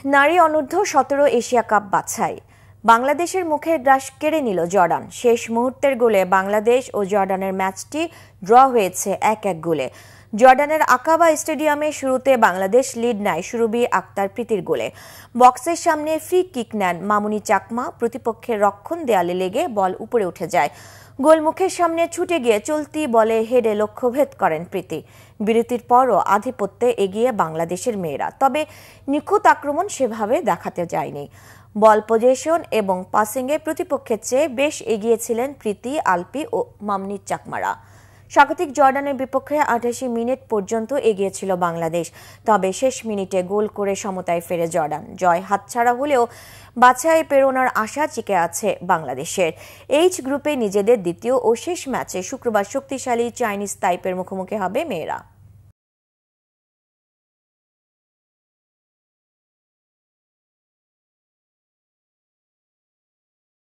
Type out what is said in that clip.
নারী অনূর্ধ্ব 17 Asia cup বাছাই। বাংলাদেশের মুখের গ্রাস কেড়ে নিল জর্ডান। শেষ মুহূর্তের গোলে বাংলাদেশ ও জর্ডানের ম্যাচটি ড্র হয়েছে 1-1 গোলে। জর্ডানের আকাবা স্টেডিয়ামে শুরুতে বাংলাদেশ লিড নেয় সুরভি আক্তার প্রীতির গোলে। বক্সের সামনে ফ্রি কিক নেন মামুনি চাকমা, প্রতিপক্ষের রক্ষণ দেয়ালে লেগে বল উপরে উঠে যায়। গোলমুখের সামনে ছুটে গিয়ে চলতি বলে হেডে লক্ষ্যভেদ করেন প্রীতি। বিরতির পরও আধিপত্যে এগিয়ে বাংলাদেশের মেয়েরা, তবে নিখুঁত আক্রমণ সেভাবে দেখাতে যায়নি। বল পজিশন এবং পাসিংয়ে প্রতিপক্ষের চেয়ে বেশ এগিয়ে ছিলেন প্রীতি, আলপি ও মামনি চাকমারা। স্বাগতিক জর্ডানের বিপক্ষে 88 মিনিট পর্যন্ত এগিয়ে ছিল বাংলাদেশ, তবে শেষ মিনিটে গোল করে সমতায় ফেরে জর্ডান। জয় হাতছাড়া হলেও বাছাই পেরোনোর আশা টিকে আছে বাংলাদেশের। এইচ গ্রুপে নিজেদের দ্বিতীয় ও শেষ ম্যাচে শুক্রবার শক্তিশালী চাইনিজ তাইপের মুখোমুখি হবে মেয়েরা।